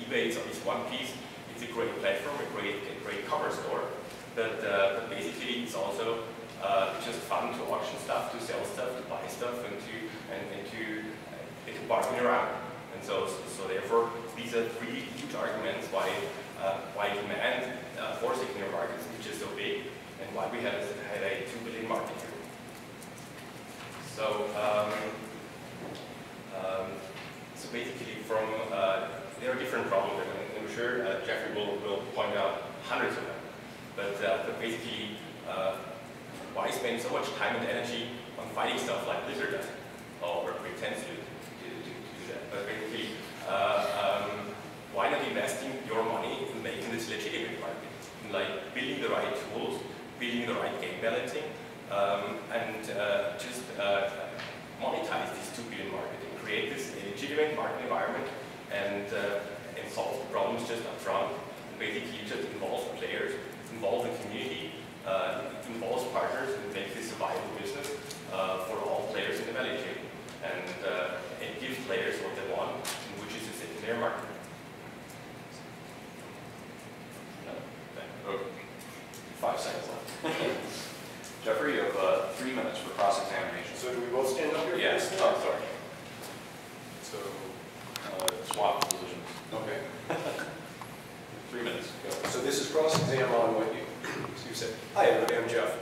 eBay is one piece. It's a great platform, a great commerce store. But basically, it's also just fun to auction stuff, to sell stuff, to buy stuff, and to bargain around. And so therefore, these are three huge arguments why demand for secondary markets is just so big, and why we had a 2 billion market here. So basically, there are different problems, and I'm sure Jeffrey will point out hundreds of them. But basically, why spend so much time and energy on fighting stuff like Blizzard does, or pretends to do that? But basically, why not investing your money in making this legitimate market, in like building the right tools, building the right game balancing, and just monetize this 2 billion market and create this legitimate market environment and solve the problems just up front. And basically, just involve players, involve the community, involves partners, and make this a viable business for all players in the value chain, and give players what they want, which is a secondary market. Okay. 5 seconds left. Jeffrey, you have 3 minutes for cross-examination. So do we both stand up here? Yes. Oh, sorry. So, swap positions. Okay. 3 minutes. Go. So this is cross-exam on what you said. Hi, everybody. I'm Jeff.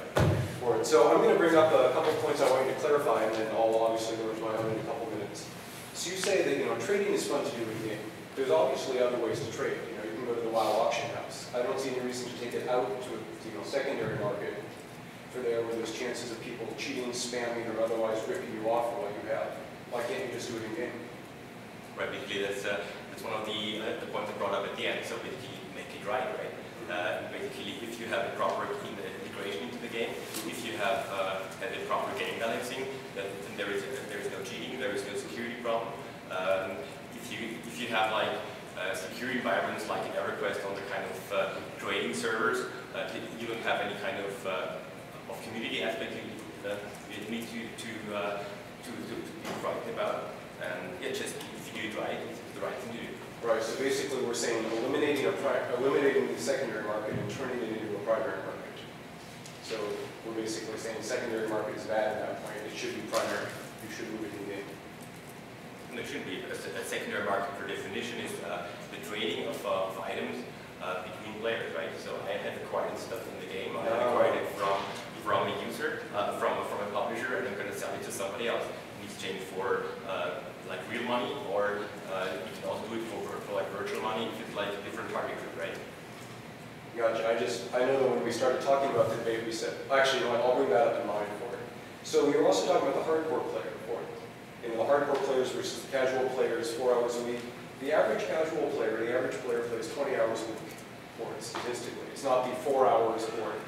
So I'm going to bring up a couple of points I want you to clarify, and then I'll obviously go into my own in a couple minutes. So you say that trading is fun to do in game. There's obviously other ways to trade. You can go to the WoW auction house. I don't see any reason to take it out to a secondary market where there's chances of people cheating, spamming, or otherwise ripping you off for what you have. Why can't you just do it in game? Right, basically that's one of the points I brought up at the end. So basically, make it right? Basically, if you have a proper integration into the game, if you have a proper game balancing, then there is no cheating, there is no security problem. If you have like security environments like in EverQuest on the kind of trading servers, you don't have any kind of community aspect you need to be frightened about. And yeah, just if you do it right, it's the right thing to do. Right. So basically, we're saying eliminating the secondary market and turning it into a primary market. So we're basically saying secondary market is bad at that point. It should be primary. You should move it in game. And it shouldn't be, because a secondary market, per definition, is the trading of items between players, right? So I have acquired stuff in the game. I have acquired it from a user, from a publisher, and I'm going to sell it to somebody else in exchange for like real money, or you can also do it for like virtual money if it's like a different target group, right? Gotcha. I know that when we started talking about the debate, we said, actually, I'll bring that up in mind for it. So we were also talking about the hardcore player for it. The hardcore players versus the casual players, 4 hours a week. The average casual player, the average player plays 20 hours a week for it statistically. It's not the 4 hours for it.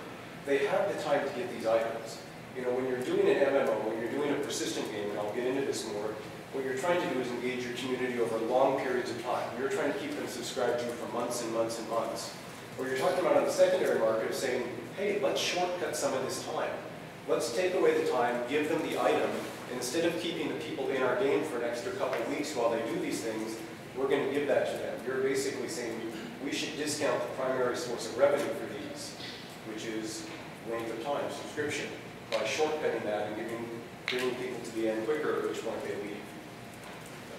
They have the time to get these items. When you're doing an MMO, when you're doing a persistent game, and I'll get into this more, what you're trying to do is engage your community over long periods of time. You're trying to keep them subscribed to you for months and months and months. What you're talking about on the secondary market is saying, hey, let's shortcut some of this time. Let's take away the time, give them the item, and instead of keeping the people in our game for an extra couple of weeks while they do these things, we're going to give that to them. You're basically saying we should discount the primary source of revenue for these, which is length of time, subscription, by shortcutting that and bringing people to the end quicker, at which point they leave.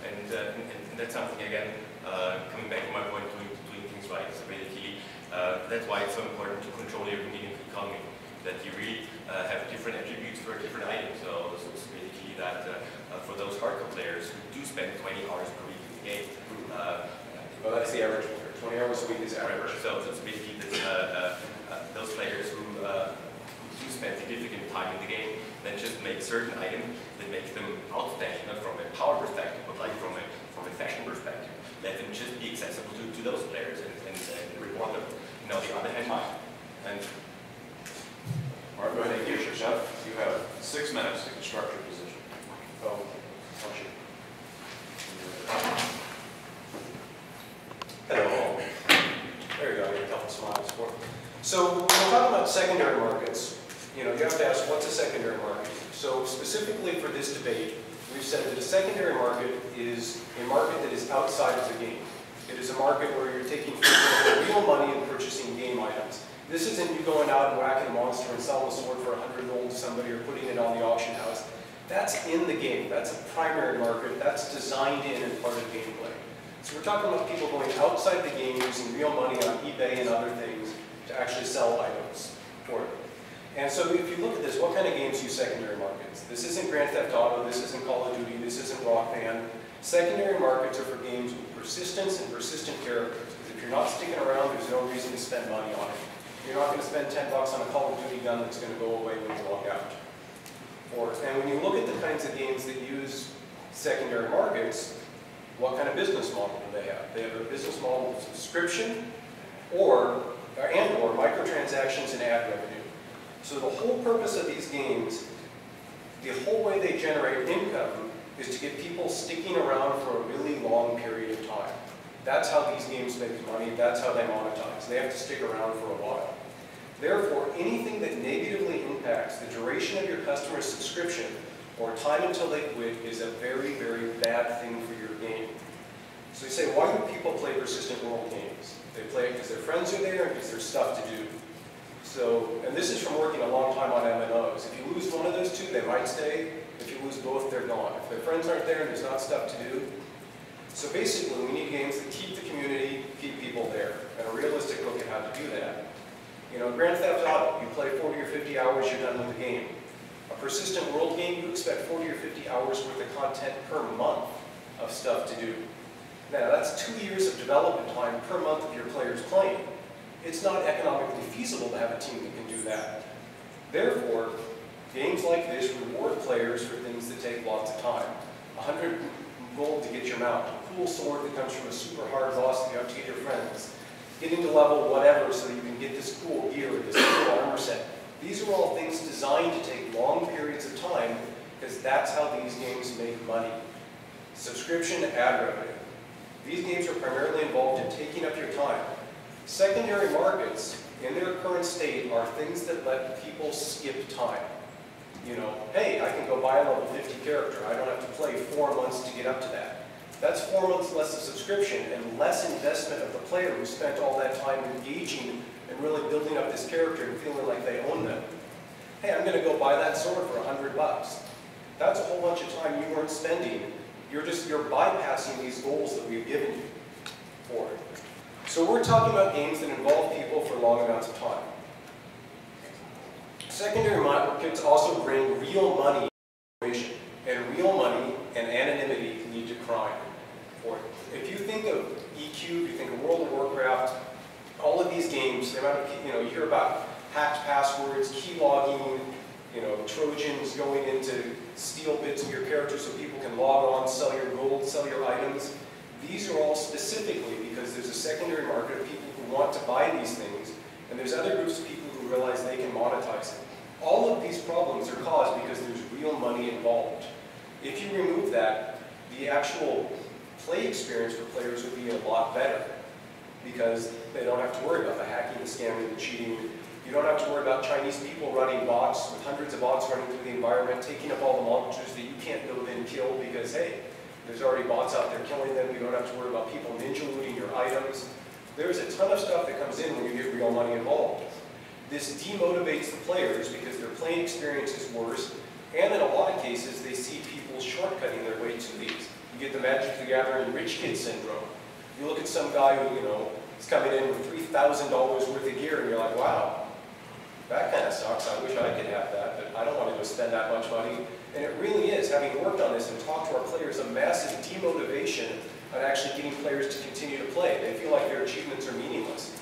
And that's something, again, coming back to my point, doing things right. So basically, that's why it's so important to control your Canadian economy, that you really have different attributes for different items. So it's basically that for those hardcore players who do spend 20 hours per week in the game. Well, that's the average player. 20 hours a week is average. So it's basically those players who do spend significant time in the game, then just make certain items that make them outstanding, not from a power perspective, but like from a fashion perspective. Let them just be accessible to those players and reward them. On the other hand, and Mark, go ahead and give yourself. You have 6 minutes to construct your position. Oh, watch it. Hello. There you go. I got a couple smiles for it. So when we're talking about secondary markets, you have to ask, what's a secondary market? So specifically for this debate, we've said that a secondary market is a market that is outside of the game. It is a market where you're taking real money and purchasing game items. This isn't you going out and whacking a monster and selling a sword for 100 gold to somebody or putting it on the auction house. That's in the game. That's a primary market. That's designed in and part of gameplay. So we're talking about people going outside the game using real money on eBay and other things to actually sell items for it. And so if you look at this, what kind of games use secondary markets? This isn't Grand Theft Auto, this isn't Call of Duty, this isn't Rock Band. Secondary markets are for games with persistence and persistent characters. Because if you're not sticking around, there's no reason to spend money on it. You're not going to spend 10 bucks on a Call of Duty gun that's going to go away when you walk out. And when you look at the kinds of games that use secondary markets, what kind of business model do they have? They have a business model of subscription or microtransactions and ad revenue. So the whole purpose of these games, the whole way they generate income is to get people sticking around for a really long period of time. That's how these games make money, that's how they monetize. They have to stick around for a while. Therefore, anything that negatively impacts the duration of your customer's subscription or time until they quit is a very, very bad thing for your game. So you say, why do people play persistent world games? They play it because their friends are there and because there's stuff to do. So, and this is from working a long time on MMOs. If you lose one of those two, they might stay. If you lose both, they're gone. If their friends aren't there and there's not stuff to do. So basically, we need games that keep the community, keep people there, and a realistic look at how to do that. You know, Grand Theft Auto, you play 40 or 50 hours, you're done with the game. A persistent world game, you expect 40 or 50 hours worth of content per month of stuff to do. Now, that's 2 years of development time per month of your players playing. It's not economically feasible to have a team that can do that. Therefore, games like this reward players for things that take lots of time. 100 gold to get your mount, a cool sword that comes from a super hard boss that you have to get your friends, getting to level whatever so that you can get this cool gear or this cool armor set. These are all things designed to take long periods of time because that's how these games make money. Subscription ad revenue. These games are primarily involved in taking up your time. Secondary markets, in their current state, are things that let people skip time. You know, hey, I can go buy a level 50 character. I don't have to play 4 months to get up to that. That's 4 months less of subscription and less investment of the player who spent all that time engaging and really building up this character and feeling like they own them. Hey, I'm going to go buy that sword for 100 bucks. That's a whole bunch of time you weren't spending. You're bypassing these goals that we've given you for it. So we're talking about games that involve people for long amounts of time. Secondary markets also bring real money information, and real money and anonymity lead to crime. For it. If you think of EQ, if you think of World of Warcraft, all of these games, the amount of, you hear about hacked passwords, key logging, Trojans going in to steal bits of your character so people can log on, sell your gold, sell your items. These are all specifically because there's a secondary market of people who want to buy these things, and there's other groups of people who realize they can monetize it. All of these problems are caused because there's real money involved. If you remove that, the actual play experience for players would be a lot better because they don't have to worry about the hacking, the scamming, the cheating. You don't have to worry about Chinese people running bots with hundreds of bots running through the environment, taking up all the monsters that you can't go then kill because, hey, there's already bots out there killing them. You don't have to worry about people ninja looting your items. There's a ton of stuff that comes in when you get real money involved. This demotivates the players because their playing experience is worse, and in a lot of cases, they see people shortcutting their way to these. You get the Magic the Gathering rich kid syndrome. You look at some guy who, is coming in with $3,000 worth of gear, and you're like, wow, that kind of sucks. I wish I could have that, but I don't want to go spend that much money. And it really is, having worked on this and talked to our players, a massive demotivation on actually getting players to continue to play. They feel like their achievements are meaningless.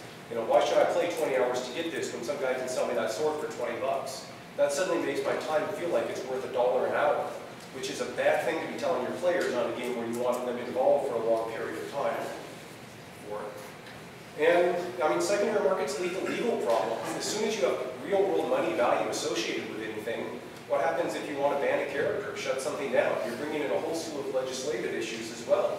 Why should I play 20 hours to get this when some guy can sell me that sword for 20 bucks? That suddenly makes my time feel like it's worth $1 an hour, which is a bad thing to be telling your players on a game where you want them involved for a long period of time. And, secondary markets lead to legal problems. As soon as you have real-world money value associated with anything, what happens if you want to ban a character, shut something down? You're bringing in a whole slew of legislative issues as well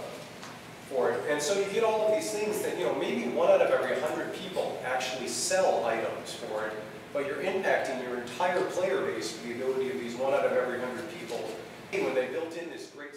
for it. And so you get all of these things that, maybe 1 out of every 100 people actually sell items for it, but you're impacting your entire player base with the ability of these 1 out of every 100 people when they built in this great